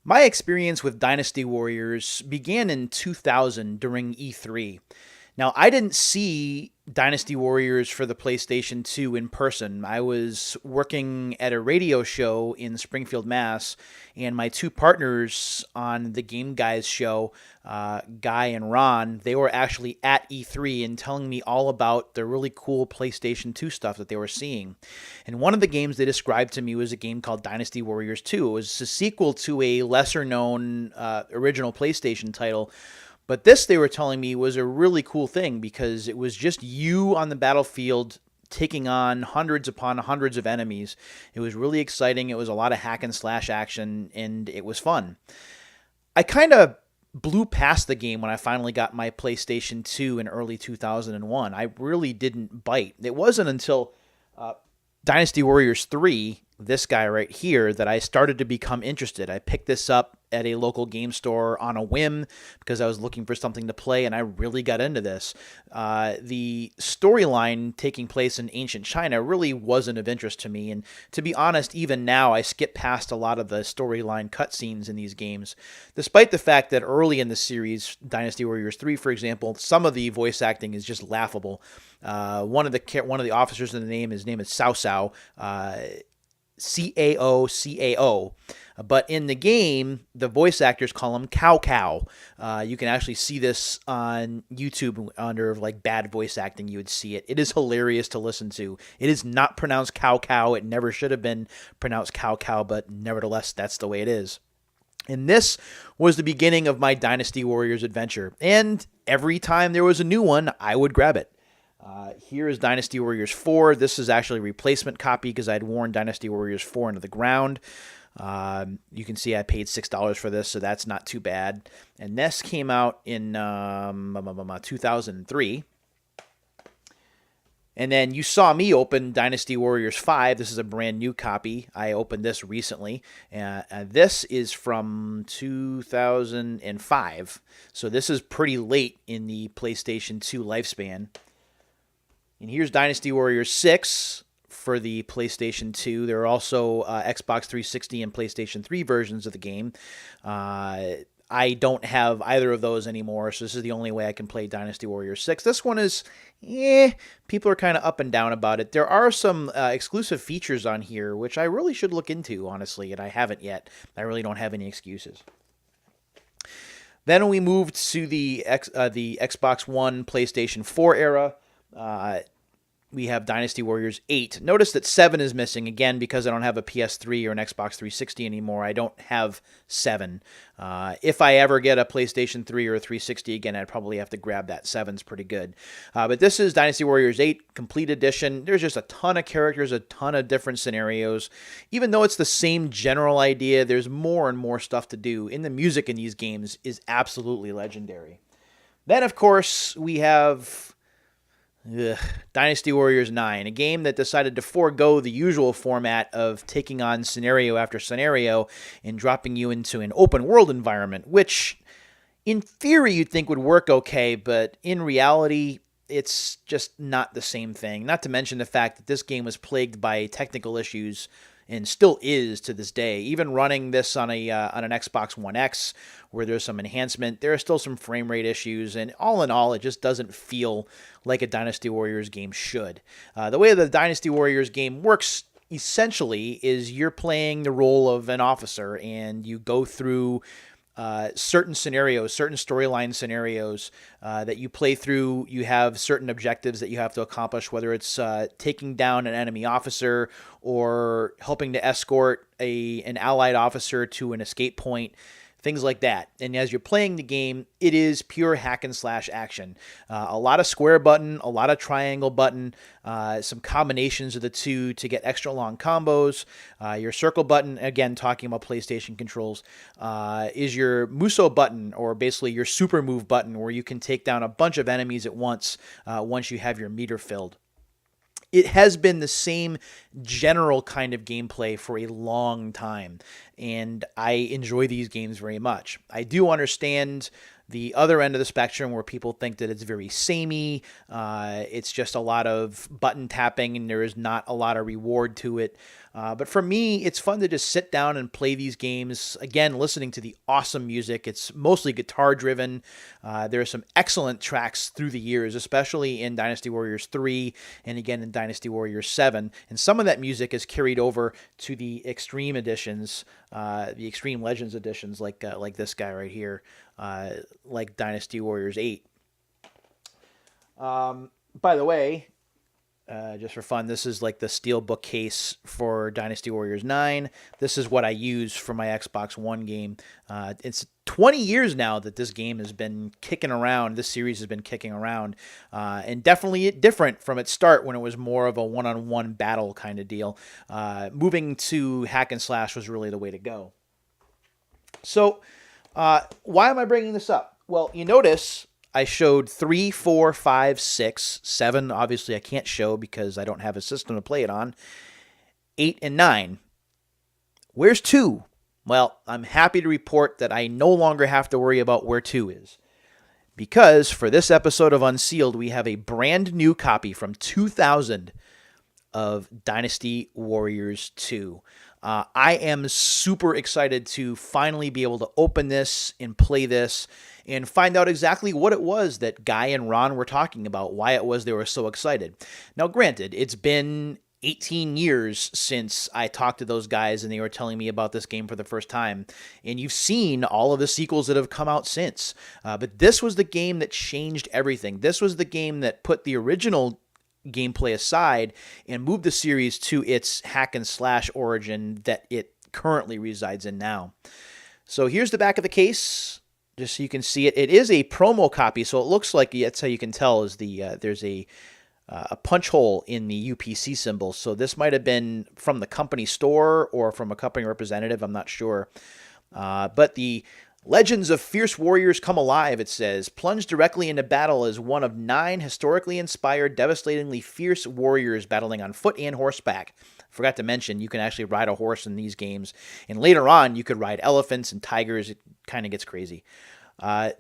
My experience with Dynasty Warriors began in 2000 during E3. Now, I didn't see Dynasty Warriors for the PlayStation 2 in person. I was working at a radio show in Springfield, Mass., and my two partners on the Game Guys show, Guy and Ron, they were actually at E3 and telling me all about the really cool PlayStation 2 stuff that they were seeing. And one of the games they described to me was a game called Dynasty Warriors 2. It was a sequel to a lesser known original PlayStation title, but this, they were telling me, was a really cool thing because it was just you on the battlefield taking on hundreds upon hundreds of enemies. It was really exciting. It was a lot of hack and slash action, and it was fun. I kind of blew past the game when I finally got my PlayStation 2 in early 2001. I really didn't bite. It wasn't until Dynasty Warriors 3, this guy right here, that I started to become interested. I picked this up at a local game store on a whim because I was looking for something to play, and I really got into this. The storyline taking place in ancient China really wasn't of interest to me, and to be honest, even now I skip past a lot of the storyline cutscenes in these games, despite the fact that early in the series, Dynasty Warriors 3, for example, some of the voice acting is just laughable. One of the officers in the name, his name is Cao Cao, Cao. But in the game, the voice actors call him Cow Cow. You can actually see this on YouTube under like bad voice acting. You would see it. It is hilarious to listen to. It is not pronounced Cow Cow. It never should have been pronounced Cow Cow, but nevertheless, that's the way it is. And this was the beginning of my Dynasty Warriors adventure. And every time there was a new one, I would grab it. Here is Dynasty Warriors 4. This is actually a replacement copy because I'd worn Dynasty Warriors 4 into the ground. You can see I paid $6 for this, so that's not too bad. And this came out in 2003. And then you saw me open Dynasty Warriors 5. This is a brand new copy. I opened this recently. This is from 2005. So this is pretty late in the PlayStation 2 lifespan. And here's Dynasty Warriors 6 for the PlayStation 2. There are also Xbox 360 and PlayStation 3 versions of the game. I don't have either of those anymore, so this is the only way I can play Dynasty Warriors 6. This one is, people are kind of up and down about it. There are some exclusive features on here, which I really should look into, honestly, and I haven't yet. I really don't have any excuses. Then we moved to the Xbox One, PlayStation 4 era. We have Dynasty Warriors 8. Notice that 7 is missing, again, because I don't have a PS3 or an Xbox 360 anymore. I don't have 7. If I ever get a PlayStation 3 or a 360 again, I'd probably have to grab that. 7's pretty good. But this is Dynasty Warriors 8 Complete Edition. There's just a ton of characters, a ton of different scenarios. Even though it's the same general idea, there's more and more stuff to do. And the music in these games is absolutely legendary. Then, of course, we have Dynasty Warriors 9, a game that decided to forego the usual format of taking on scenario after scenario and dropping you into an open world environment, which in theory you'd think would work okay, but in reality it's just not the same thing. Not to mention the fact that this game was plagued by technical issues and still is to this day. Even running this on an Xbox One X, where there's some enhancement, there are still some frame rate issues, and all in all, it just doesn't feel like a Dynasty Warriors game should. The way the Dynasty Warriors game works essentially is you're playing the role of an officer, and you go through certain scenarios, certain storyline scenarios that you play through. You have certain objectives that you have to accomplish, whether it's taking down an enemy officer or helping to escort an allied officer to an escape point, things like that. And as you're playing the game, it is pure hack and slash action. A lot of square button, a lot of triangle button, some combinations of the two to get extra long combos. Your circle button, again, talking about PlayStation controls, is your Musou button, or basically your super move button, where you can take down a bunch of enemies at once you have your meter filled. It has been the same general kind of gameplay for a long time. and I enjoy these games very much. I do understand the other end of the spectrum where people think that it's very samey. It's just a lot of button tapping and there is not a lot of reward to it. But for me, it's fun to just sit down and play these games. Again, listening to the awesome music. It's mostly guitar driven. There are some excellent tracks through the years, especially in Dynasty Warriors 3 and again in Dynasty Warriors 7. And some of that music is carried over to the Xtreme editions, the Xtreme Legends editions, like this guy right here, like Dynasty Warriors 8. By the way, just for fun, this is like the steel bookcase for Dynasty Warriors 9. This is what I use for my Xbox One game. It's 20 years now that this game has been kicking around. This series has been kicking around. And definitely different from its start when it was more of a one-on-one battle kind of deal. Moving to hack and slash was really the way to go. So why am I bringing this up? Well, you notice I showed 3, 4, 5, 6, 7. Obviously, I can't show because I don't have a system to play it on. 8 and 9. Where's 2? Well, I'm happy to report that I no longer have to worry about where 2 is. Because for this episode of Unsealed, we have a brand new copy from 2000 of Dynasty Warriors 2. I am super excited to finally be able to open this and play this and find out exactly what it was that Guy and Ron were talking about, why it was they were so excited. Now, granted, it's been 18 years since I talked to those guys and they were telling me about this game for the first time. And you've seen all of the sequels that have come out since. But this was the game that changed everything. This was the game that put the original gameplay aside and moved the series to its hack and slash origin that it currently resides in now. So here's the back of the case, just so you can see it. It is a promo copy, so it looks like, that's how you can tell, is there's a punch hole in the UPC symbol. So this might have been from the company store or from a company representative, I'm not sure. But the Legends of Fierce Warriors Come Alive, it says. Plunge directly into battle as one of 9 historically inspired, devastatingly fierce warriors battling on foot and horseback. Forgot to mention, you can actually ride a horse in these games. And later on, you could ride elephants and tigers. It kind of gets crazy.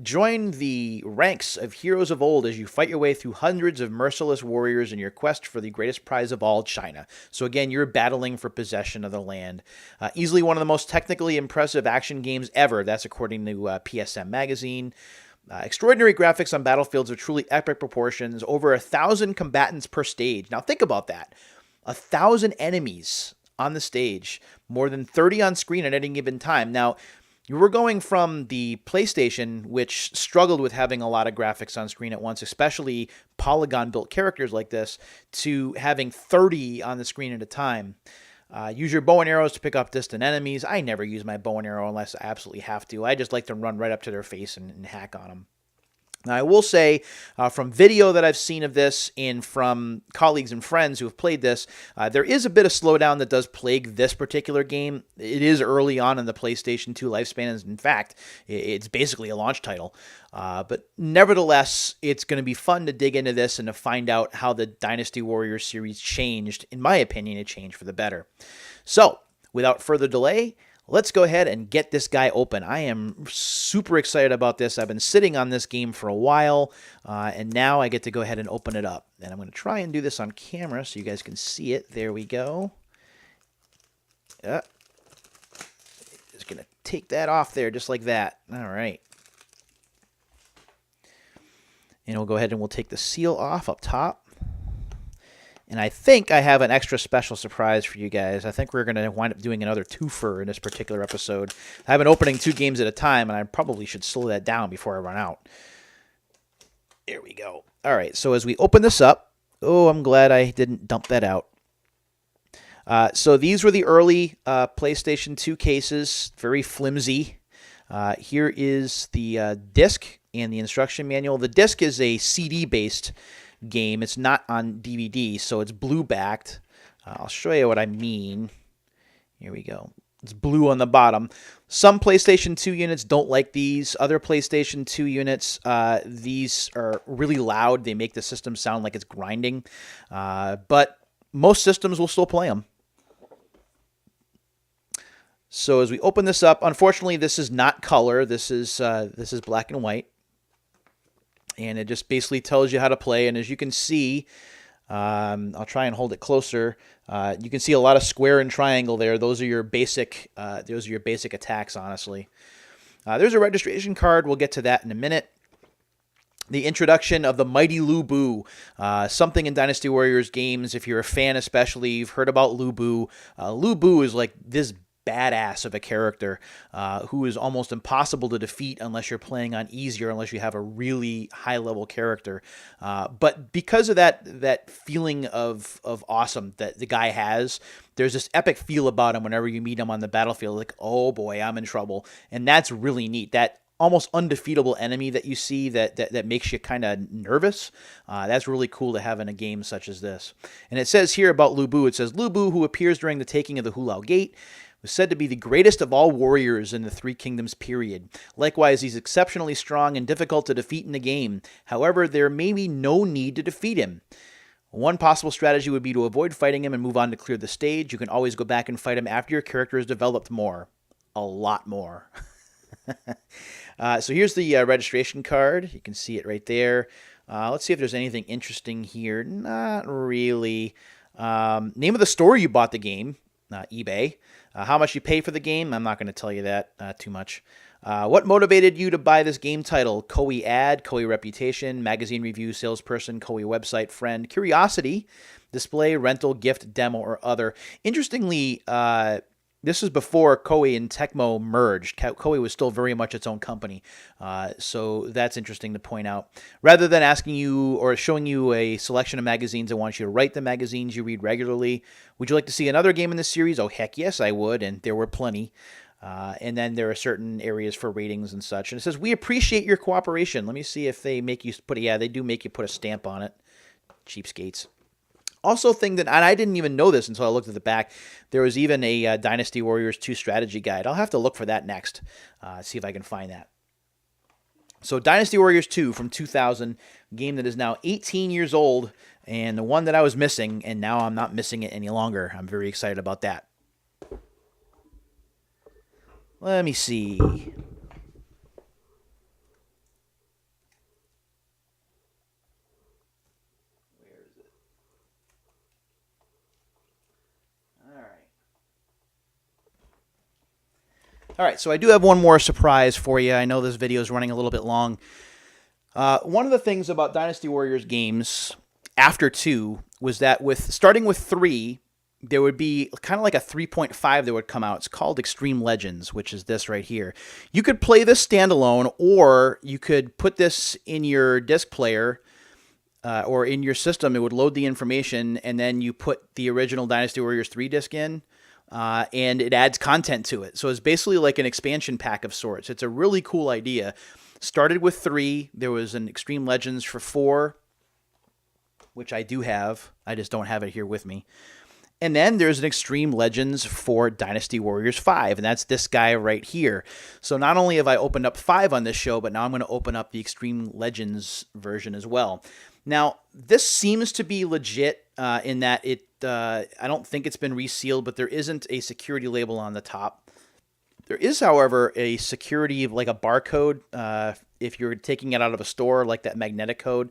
Join the ranks of heroes of old as you fight your way through hundreds of merciless warriors in your quest for the greatest prize of all, China. So again, you're battling for possession of the land. Easily one of the most technically impressive action games ever. That's according to PSM Magazine. Extraordinary graphics on battlefields of truly epic proportions. Over 1,000 combatants per stage. Now think about that. 1,000 enemies on the stage. More than 30 on screen at any given time. Now, you were going from the PlayStation, which struggled with having a lot of graphics on screen at once, especially polygon-built characters like this, to having 30 on the screen at a time. Use your bow and arrows to pick up distant enemies. I never use my bow and arrow unless I absolutely have to. I just like to run right up to their face and hack on them. Now, I will say, from video that I've seen of this and from colleagues and friends who have played this, there is a bit of slowdown that does plague this particular game. It is early on in the PlayStation 2 lifespan. In fact, it's basically a launch title. But nevertheless, it's going to be fun to dig into this and to find out how the Dynasty Warriors series changed. In my opinion, it changed for the better. So, without further delay, let's go ahead and get this guy open. I am super excited about this. I've been sitting on this game for a while, and now I get to go ahead and open it up. And I'm going to try and do this on camera so you guys can see it. There we go. Just going to take that off there just like that. All right. And we'll go ahead and we'll take the seal off up top. And I think I have an extra special surprise for you guys. I think we're going to wind up doing another twofer in this particular episode. I've been opening 2 games at a time, and I probably should slow that down before I run out. There we go. All right, so as we open this up, oh, I'm glad I didn't dump that out. So these were the early PlayStation 2 cases, very flimsy. Here is the disc and the instruction manual. The disc is a CD-based game. It's not on DVD, so it's blue-backed. I'll show you what I mean. Here we go. It's blue on the bottom. Some PlayStation 2 units don't like these. Other PlayStation 2 units, these are really loud. They make the system sound like it's grinding. But most systems will still play them. So as we open this up, unfortunately, this is not color. This is black and white, and it just basically tells you how to play. And as you can see, I'll try and hold it closer. You can see a lot of square and triangle there. Those are your basic. Those are your basic attacks. Honestly, there's a registration card. We'll get to that in a minute. The introduction of the mighty Lu Bu, something in Dynasty Warriors games. If you're a fan, especially, you've heard about Lu Bu. Lu Bu is like this badass of a character who is almost impossible to defeat unless you're playing on easy or unless you have a really high level character. But because of that feeling of awesome that the guy has, there's this epic feel about him whenever you meet him on the battlefield. Like, oh boy, I'm in trouble. And that's really neat. That almost undefeatable enemy that you see that makes you kind of nervous. That's really cool to have in a game such as this. And it says here about Lu Bu, it says, Lu Bu, who appears during the taking of the Hulao Gate, was said to be the greatest of all warriors in the Three Kingdoms period. Likewise, he's exceptionally strong and difficult to defeat in the game. However, there may be no need to defeat him. One possible strategy would be to avoid fighting him and move on to clear the stage. You can always go back and fight him after your character has developed more. A lot more. So here's the registration card. You can see it right there. Let's see if there's anything interesting here. Not really. Name of the store you bought the game. eBay. How much you pay for the game, I'm not going to tell you that too much. What motivated you to buy this game title? Koei ad, Koei reputation, magazine review, salesperson, Koei website, friend, curiosity, display, rental, gift, demo, or other. Interestingly, this is before Koei and Tecmo merged. Koei was still very much its own company. So that's interesting to point out. Rather than asking you or showing you a selection of magazines, I want you to write the magazines you read regularly. Would you like to see another game in this series? Oh, heck yes, I would. And there were plenty. And then there are certain areas for ratings and such. And it says, we appreciate your cooperation. Let me see if they make you put they do make you put a stamp on it. Cheapskates. Also, and I didn't even know this until I looked at the back, there was even a Dynasty Warriors 2 strategy guide. I'll have to look for that next, see if I can find that. So Dynasty Warriors 2 from 2000, game that is now 18 years old, and the one that I was missing, and now I'm not missing it any longer. I'm very excited about that. Let me see. All right, so I do have one more surprise for you. I know this video is running a little bit long. One of the things about Dynasty Warriors games after 2 was that starting with 3, there would be kind of like a 3.5 that would come out. It's called Xtreme Legends, which is this right here. You could play this standalone, or you could put this in your disc player or in your system. It would load the information, and then you put the original Dynasty Warriors 3 disc in. And it adds content to it. So it's basically like an expansion pack of sorts. It's a really cool idea. Started with 3. There was an Xtreme Legends for 4, which I do have. I just don't have it here with me. And then there's an Xtreme Legends for Dynasty Warriors 5, and that's this guy right here. So not only have I opened up 5 on this show, but now I'm going to open up the Xtreme Legends version as well. Now, this seems to be legit in that I don't think it's been resealed, but there isn't a security label on the top. There is, however, a security, like a barcode, if you're taking it out of a store, like that magnetic code.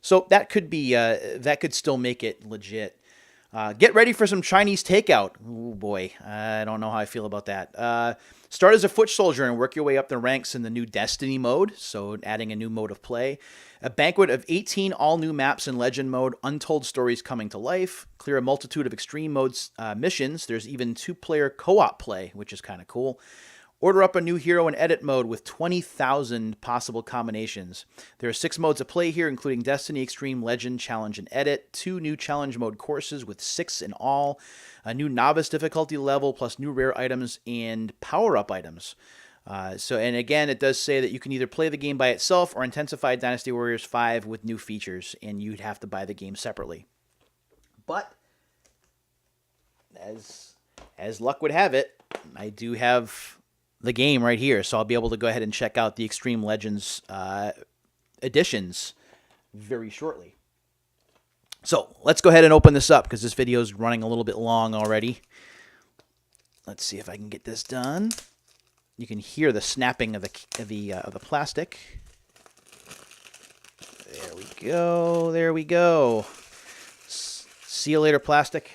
So that could be, that could still make it legit. Get ready for some Chinese takeout. Oh boy, I don't know how I feel about that. Start as a foot soldier and work your way up the ranks in the new Destiny mode, so adding a new mode of play. A banquet of 18 all-new maps in Legend mode, untold stories coming to life. Clear a multitude of extreme modes missions. There's even 2-player co-op play, which is kind of cool. Order up a new hero in edit mode with 20,000 possible combinations. There are 6 modes of play here, including Destiny, Extreme, Legend, Challenge, and Edit. 2 new Challenge mode courses with 6 in all. A new Novice difficulty level, plus new rare items and power-up items. And again, it does say that you can either play the game by itself or intensify Dynasty Warriors 5 with new features, and you'd have to buy the game separately. But, as luck would have it, I do have the game right here, so I'll be able to go ahead and check out the Xtreme Legends editions very shortly. So let's go ahead and open this up because this video is running a little bit long already. Let's see if I can get this done. You can hear the snapping of the plastic. There we go. There we go. See you later, plastic.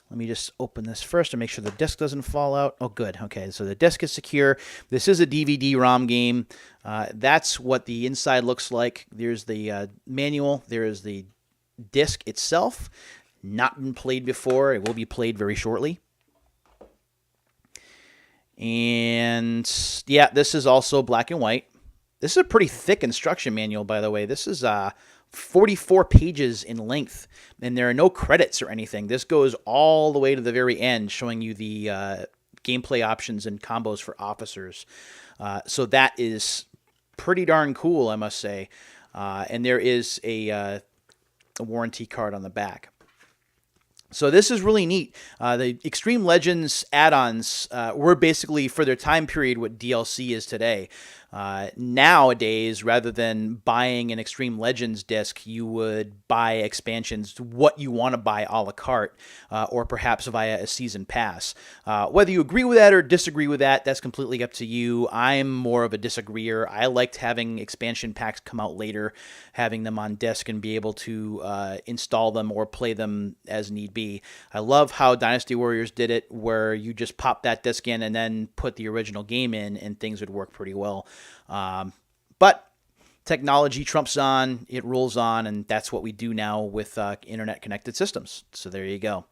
Let me just open this first to make sure the disc doesn't fall out. Oh, good. Okay, so the disc is secure. This is a DVD-ROM game. That's what the inside looks like. There's the manual. There is the disc itself. Not been played before. It will be played very shortly. And yeah, this is also black and white. This is a pretty thick instruction manual, by the way. This is 44 pages in length, and there are no credits or anything. This goes all the way to the very end, showing you the gameplay options and combos for officers. So that is pretty darn cool, I must say. And there is a warranty card on the back. So this is really neat. The Xtreme Legends add-ons were basically, for their time period, what DLC is today. Nowadays, rather than buying an Xtreme Legends disc, you would buy expansions, what you want to buy a la carte, or perhaps via a season pass. Whether you agree with that or disagree with that, that's completely up to you. I'm more of a disagreeer. I liked having expansion packs come out later, having them on disc and be able to install them or play them as need be. I love how Dynasty Warriors did it, where you just pop that disc in and then put the original game in, and things would work pretty well. But technology trumps on, it rolls on, and that's what we do now with internet-connected systems. So there you go.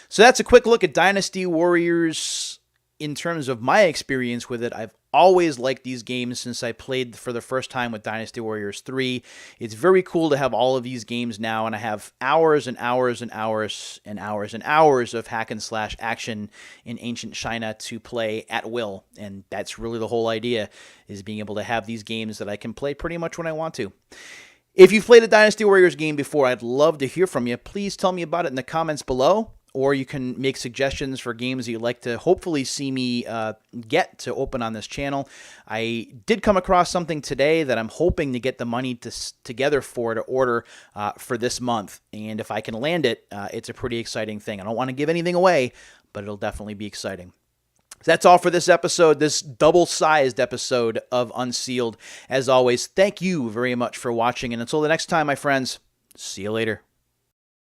So that's a quick look at Dynasty Warriors. In terms of my experience with it, I've always liked these games since I played for the first time with Dynasty Warriors 3. It's very cool to have all of these games now, and I have hours and hours and hours and hours and hours of hack and slash action in ancient China to play at will. And that's really the whole idea, is being able to have these games that I can play pretty much when I want to. If you've played a Dynasty Warriors game before, I'd love to hear from you. Please tell me about it in the comments below. Or you can make suggestions for games that you'd like to hopefully see me get to open on this channel. I did come across something today that I'm hoping to get the money together to order for this month. And if I can land it, it's a pretty exciting thing. I don't want to give anything away, but it'll definitely be exciting. That's all for this episode, this double-sized episode of Unsealed. As always, thank you very much for watching. And until the next time, my friends, see you later.